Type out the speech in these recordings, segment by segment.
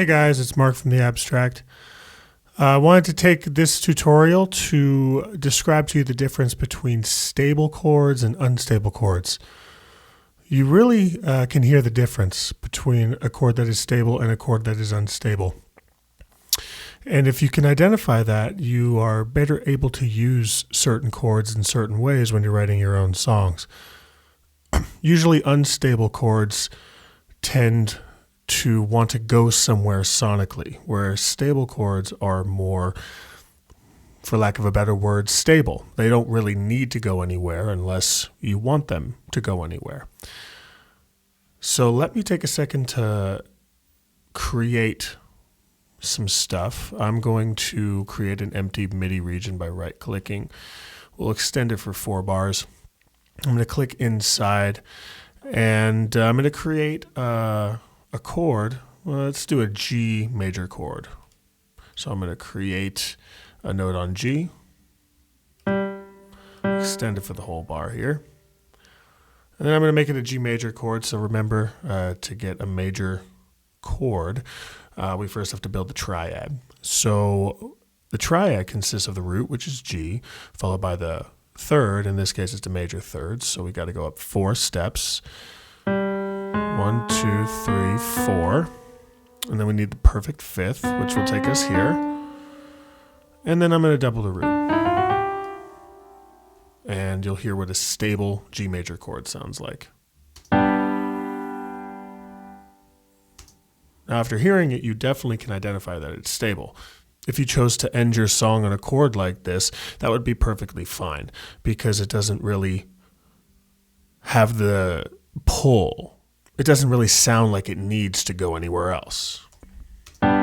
Hey guys, it's Mark from The Abstract. I wanted to take this tutorial to describe to you the difference between stable chords and unstable chords. You really can hear the difference between a chord that is stable and a chord that is unstable. And if you can identify that, you are better able to use certain chords in certain ways when you're writing your own songs. Usually unstable chords tend to want to go somewhere sonically, whereas stable chords are more, for lack of a better word, stable. They don't really need to go anywhere unless you want them to go anywhere. So let me take a second to create some stuff. I'm going to create an empty MIDI region by right-clicking. We'll extend it for 4 bars. I'm going to click inside, and I'm going to create a chord. Well, let's do a G major chord. So I'm going to create a note on G, extend it for the whole bar here, and then I'm going to make it a G major chord. So remember, to get a major chord, we first have to build the triad. So the triad consists of the root, which is G, followed by the third. In this case, it's a major third. So we got to go up 4 steps. 1, 2, 3, 4. And then we need the perfect fifth, which will take us here. And then I'm going to double the root. And you'll hear what a stable G major chord sounds like. Now, after hearing it, you definitely can identify that it's stable. If you chose to end your song on a chord like this, that would be perfectly fine because it doesn't really have the pull. It doesn't really sound like it needs to go anywhere else. But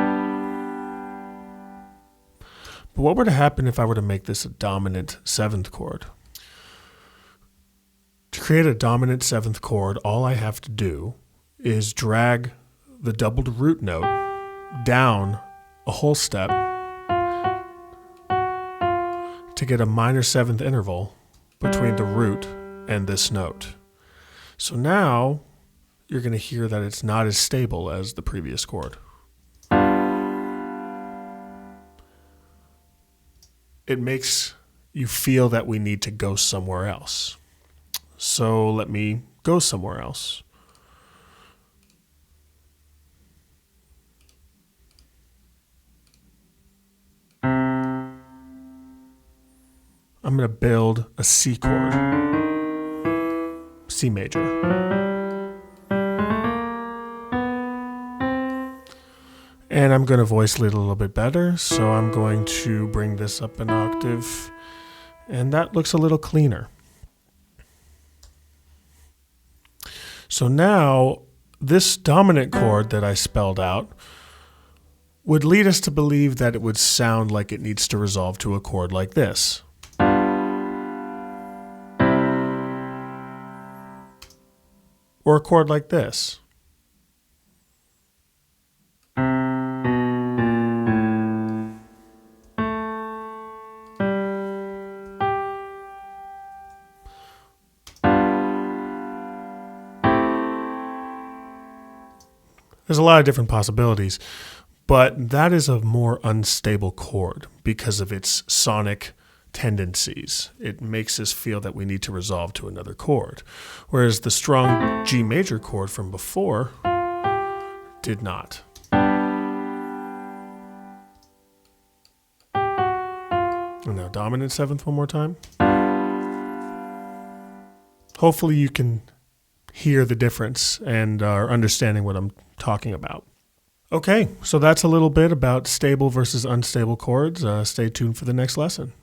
what would happen if I were to make this a dominant 7th chord? To create a dominant 7th chord, all I have to do is drag the doubled root note down a whole step to get a minor 7th interval between the root and this note. So now you're going to hear that it's not as stable as the previous chord. It makes you feel that we need to go somewhere else. So let me go somewhere else. I'm going to build a C chord, C major. And I'm going to voice lead a little bit better, so I'm going to bring this up an octave, and that looks a little cleaner. So now, this dominant chord that I spelled out would lead us to believe that it would sound like it needs to resolve to a chord like this. Or a chord like this. There's a lot of different possibilities, but that is a more unstable chord because of its sonic tendencies. It makes us feel that we need to resolve to another chord, whereas the strong G major chord from before did not. And now dominant 7th one more time. Hopefully you can hear the difference and are understanding what I'm talking about. Okay, so that's a little bit about stable versus unstable chords. Stay tuned for the next lesson.